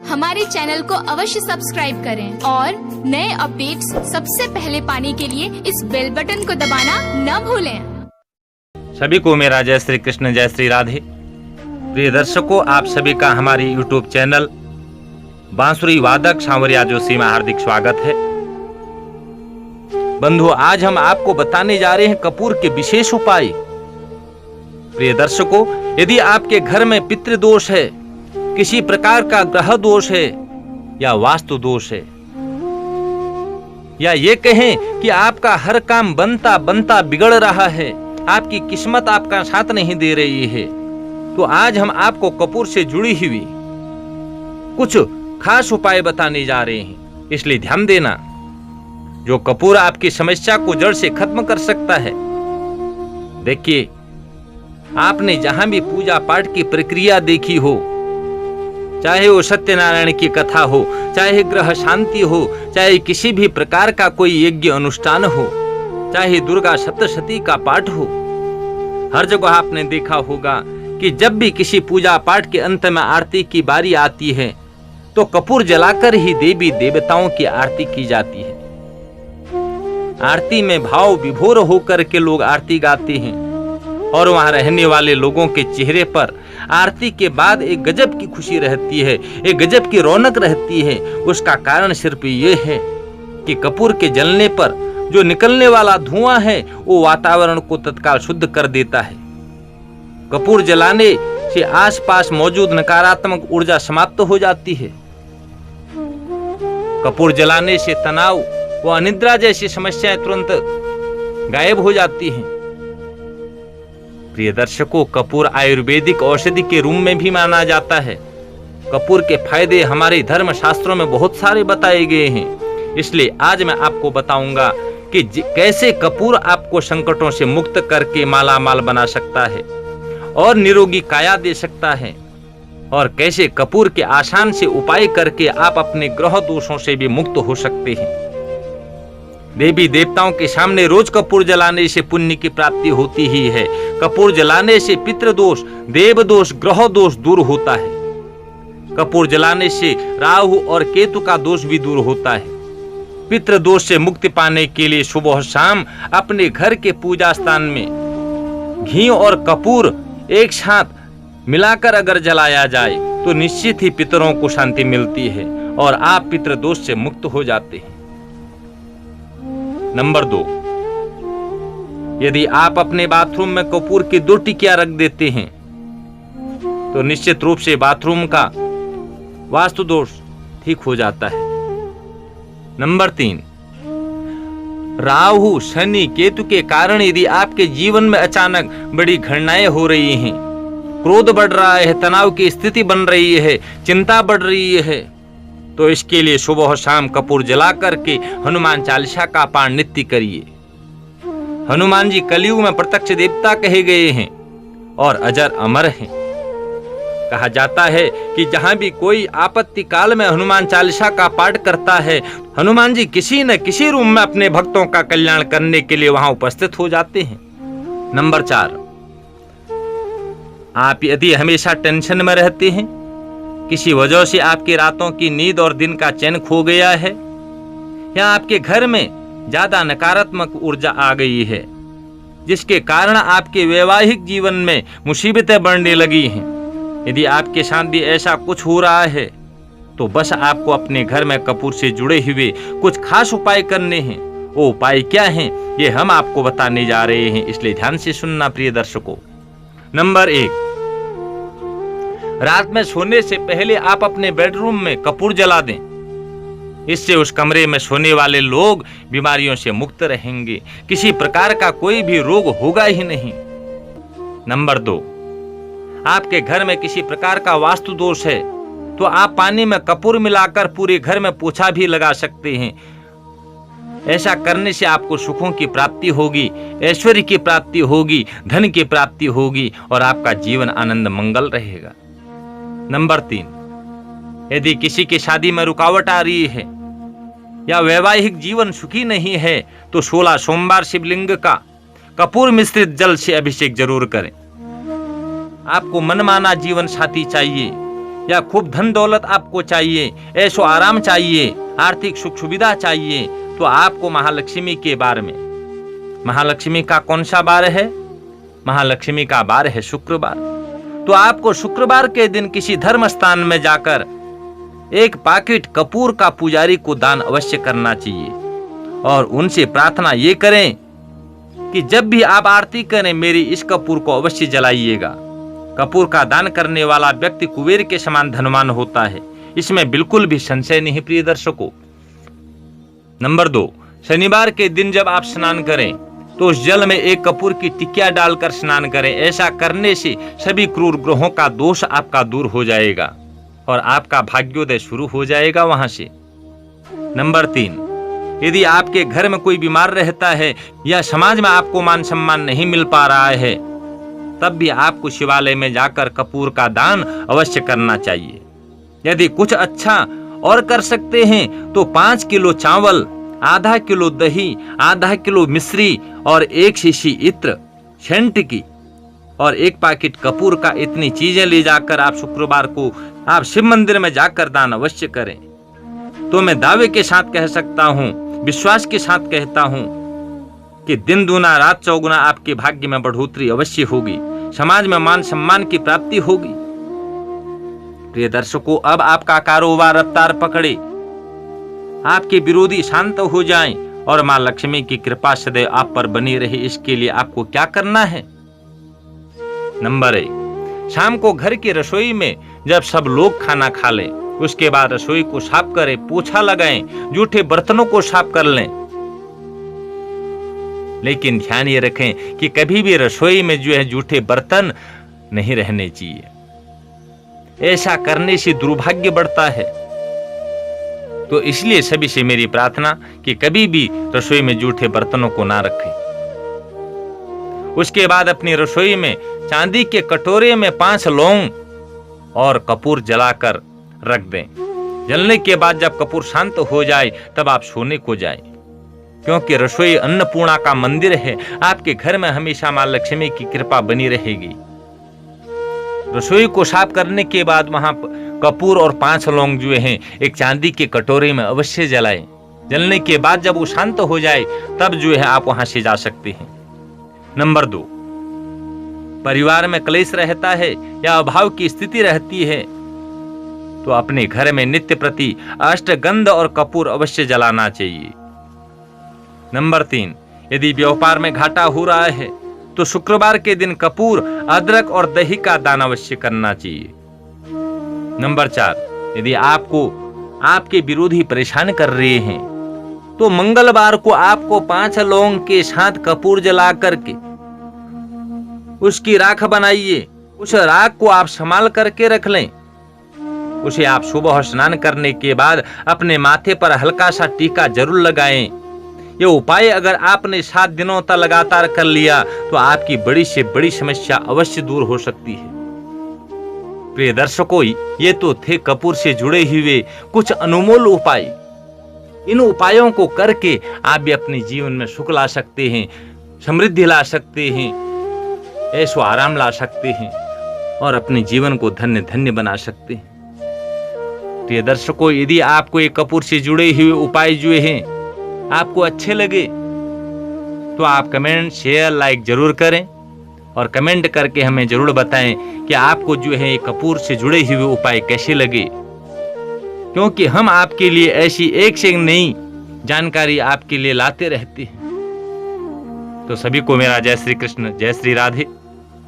हमारे चैनल को अवश्य सब्सक्राइब करें और नए अपडेट्स सबसे पहले पाने के लिए इस बेल बटन को दबाना न भूलें। सभी को मेरा जय श्री कृष्ण, जय श्री राधे। प्रिय दर्शकों, आप सभी का हमारे यूट्यूब चैनल बांसुरी वादक सांवरिया जोशी में हार्दिक स्वागत है। बंधु, आज हम आपको बताने जा रहे हैं कपूर के विशेष उपाय। प्रिय दर्शकों, यदि आपके घर में पितृदोष है, किसी प्रकार का ग्रह दोष है या वास्तु दोष है, या ये कहें कि आपका हर काम बनता बनता बिगड़ रहा है, आपकी किस्मत आपका साथ नहीं दे रही है, तो आज हम आपको कपूर से जुड़ी हुई कुछ खास उपाय बताने जा रहे हैं। इसलिए ध्यान देना, जो कपूर आपकी समस्या को जड़ से खत्म कर सकता है। देखिए, आपने जहां भी पूजा पाठ की प्रक्रिया देखी हो, चाहे वो सत्यनारायण की कथा हो, चाहे ग्रह शांति हो, चाहे किसी भी प्रकार का कोई यज्ञ अनुष्ठान हो, चाहे दुर्गा सप्तशती का पाठ हो, हर जगह आपने देखा होगा कि जब भी किसी पूजा पाठ के अंत में आरती की बारी आती है तो कपूर जलाकर ही देवी देवताओं की आरती की जाती है। आरती में भाव विभोर होकर के लोग आरती गाते हैं और वहां रहने वाले लोगों के चेहरे पर आरती के बाद एक गजब की खुशी रहती है, एक गजब की रौनक रहती है। उसका कारण सिर्फ ये है कि कपूर के जलने पर जो निकलने वाला धुआं है वो वातावरण को तत्काल शुद्ध कर देता है। कपूर जलाने से आसपास मौजूद नकारात्मक ऊर्जा समाप्त हो जाती है। कपूर जलाने से तनाव व अनिद्रा जैसी समस्याएं तुरंत गायब हो जाती हैं। प्रिय दर्शकों, कपूर आयुर्वेदिक औषधि के रूप में भी माना जाता है। कपूर के फायदे हमारे धर्म शास्त्रों में बहुत सारे बताए गए हैं। इसलिए आज मैं आपको बताऊंगा कि कैसे कपूर आपको संकटों से मुक्त करके माला माल बना सकता है और निरोगी काया दे सकता है, और कैसे कपूर के आसान से उपाय करके आप अपने ग्रह दोषों से भी मुक्त हो सकते हैं। देवी देवताओं के सामने रोज कपूर जलाने से पुण्य की प्राप्ति होती ही है। कपूर जलाने से पितृदोष, देव दोष, ग्रह दोष दूर होता है। कपूर जलाने से राहु और केतु का दोष भी दूर होता है। पितृदोष से मुक्ति पाने के लिए सुबह शाम अपने घर के पूजा स्थान में घी और कपूर एक साथ मिलाकर अगर जलाया जाए तो निश्चित ही पितरों को शांति मिलती है और आप पितृदोष से मुक्त हो जाते हैं। नंबर 2, यदि आप अपने बाथरूम में कपूर की 2 टिकियां रख देते हैं तो निश्चित रूप से बाथरूम का वास्तु दोष ठीक हो जाता है। नंबर 3, राहु, शनि, केतु के कारण यदि आपके जीवन में अचानक बड़ी घटनाएं हो रही हैं, क्रोध बढ़ रहा है, तनाव की स्थिति बन रही है, चिंता बढ़ रही है, तो इसके लिए सुबह शाम कपूर जला करके हनुमान चालीसा का पाठ नित्य करिए। हनुमान जी कलयुग में प्रत्यक्ष देवता कहे गए हैं और अजर अमर हैं। कहा जाता है कि जहां भी कोई आपत्ति काल में हनुमान चालीसा का पाठ करता है, हनुमान जी किसी न किसी रूप में अपने भक्तों का कल्याण करने के लिए वहां उपस्थित हो जाते हैं। नंबर 4, आप यदि हमेशा टेंशन में रहते हैं, किसी वजह से आपकी रातों की नींद और दिन का चैन खो गया है, या आपके घर में ज्यादा नकारात्मक ऊर्जा आ गई है, जिसके कारण आपके वैवाहिक जीवन में मुसीबतें बढ़ने लगी हैं, यदि आपके साथ भी ऐसा कुछ हो रहा है तो बस आपको अपने घर में कपूर से जुड़े हुए कुछ खास उपाय करने हैं। वो उपाय क्या हैं, ये हम आपको बताने जा रहे हैं, इसलिए ध्यान से सुनना प्रिय दर्शकों। नंबर 1, रात में सोने से पहले आप अपने बेडरूम में कपूर जला दें। इससे उस कमरे में सोने वाले लोग बीमारियों से मुक्त रहेंगे, किसी प्रकार का कोई भी रोग होगा ही नहीं। नंबर 2, आपके घर में किसी प्रकार का वास्तु दोष है तो आप पानी में कपूर मिलाकर पूरे घर में पोछा भी लगा सकते हैं। ऐसा करने से आपको सुखों की प्राप्ति होगी, ऐश्वर्य की प्राप्ति होगी, धन की प्राप्ति होगी और आपका जीवन आनंद मंगल रहेगा। नंबर 3, यदि किसी की शादी में रुकावट आ रही है या वैवाहिक जीवन सुखी नहीं है तो 16 सोमवार शिवलिंग का कपूर मिश्रित जल से अभिषेक जरूर करें। आपको मनमाना जीवन साथी चाहिए या खूब धन दौलत आपको चाहिए, ऐशो आराम चाहिए, आर्थिक सुख सुविधा चाहिए, तो आपको महालक्ष्मी के बार में, महालक्ष्मी का कौन सा बार है? महालक्ष्मी का बार है शुक्रवार। तो आपको शुक्रवार के दिन किसी धर्म स्थान में जाकर एक पैकेट कपूर का पुजारी को दान अवश्य करना चाहिए और उनसे प्रार्थना ये करें कि जब भी आप आरती करें मेरी इस कपूर को अवश्य जलाइएगा। कपूर का दान करने वाला व्यक्ति कुबेर के समान धनवान होता है, इसमें बिल्कुल भी संशय नहीं प्रिय दर्शकों। नंबर 2, शनिवार के दिन जब आप स्नान करें तो उस जल में एक कपूर की टिकिया डालकर स्नान करें। ऐसा करने से सभी क्रूर ग्रहों का दोष आपका दूर हो जाएगा और आपका भाग्योदय शुरू हो जाएगा वहां से। नंबर 3, यदि आपके घर में कोई बीमार रहता है या समाज में आपको मान सम्मान नहीं मिल पा रहा है, तब भी आपको शिवालय में जाकर कपूर का दान अवश्य करना चाहिए। यदि कुछ अच्छा और कर सकते हैं तो 5 किलो चावल, आधा किलो दही, आधा किलो मिश्री और 1 शीशी इत्र, सेंट की और 1 पैकेट कपूर का, इतनी चीजें ले जाकर आप शुक्रवार को आप शिव मंदिर में जाकर दान अवश्य करें। तो मैं दावे के साथ कह सकता हूँ, विश्वास के साथ कहता हूँ कि दिन दूना रात चौगुना आपके भाग्य में बढ़ोतरी अवश्य होगी, समाज में मान सम्मान की प्राप्ति होगी। प्रिय दर्शकों, अब आपका कारोबार रफ्तार पकड़े, आपके विरोधी शांत हो जाएं और मां लक्ष्मी की कृपा सदैव आप पर बनी रहे, इसके लिए आपको क्या करना है? नंबर 1, शाम को घर की रसोई में जब सब लोग खाना खा लें, उसके बाद रसोई को साफ करें, पोछा लगाएं, जूठे बर्तनों को साफ कर लें। लेकिन ध्यान ये रखें कि कभी भी रसोई में जो है जूठे बर्तन नहीं रहने चाहिए। ऐसा करने से दुर्भाग्य बढ़ता है। तो इसलिए सभी से मेरी प्रार्थना कि कभी भी रसोई में जूठे बर्तनों को ना रखें। उसके बाद अपनी रसोई में चांदी के कटोरे में 5 लौंग और कपूर जलाकर रख दें। जलने के बाद जब कपूर शांत हो जाए तब आप सोने को जाएं, क्योंकि रसोई अन्नपूर्णा का मंदिर है। आपके घर में हमेशा मां लक्ष्मी की कृपा बनी रहेगी। रसोई को साफ करने के बाद वहां कपूर और 5 लौंग जो हैं एक चांदी के कटोरे में अवश्य जलाएं। जलने के बाद जब वो शांत हो जाए तब जो है आप वहां से जा सकते हैं। नंबर 2, परिवार में क्लेश रहता है या अभाव की स्थिति रहती है तो अपने घर में नित्य प्रति अष्टगंध और कपूर अवश्य जलाना चाहिए। नंबर 3, यदि व्यापार में घाटा हो रहा है तो शुक्रवार के दिन कपूर, अदरक और दही का दान अवश्य करना चाहिए। नंबर 4, यदि आपको आपके विरोधी परेशान कर रहे हैं तो मंगलवार को आपको 5 लौंग के साथ कपूर जला करके उसकी राख बनाइए। उस राख को आप संभाल करके रख लें। उसे आप सुबह स्नान करने के बाद अपने माथे पर हल्का सा टीका जरूर लगाएं। ये उपाय अगर आपने 7 दिनों तक लगातार कर लिया तो आपकी बड़ी से बड़ी समस्या अवश्य दूर हो सकती है। प्रिय दर्शकों, ये तो थे कपूर से जुड़े हुए कुछ अनमोल उपाय। इन उपायों को करके आप भी अपने जीवन में सुख ला सकते हैं, समृद्धि ला सकते हैं, ऐशो आराम ला सकते हैं और अपने जीवन को धन्य धन्य बना सकते हैं। प्रिय दर्शकों, यदि आपको ये कपूर से जुड़े हुए उपाय जो हैं आपको अच्छे लगे तो आप कमेंट, शेयर, लाइक जरूर करें और कमेंट करके हमें जरूर बताएं कि आपको जो है कपूर से जुड़े हुए उपाय कैसे लगे, क्योंकि हम आपके लिए ऐसी एक से एक नई जानकारी आपके लिए लाते रहते हैं। तो सभी को मेरा जय श्री कृष्ण, जय श्री राधे।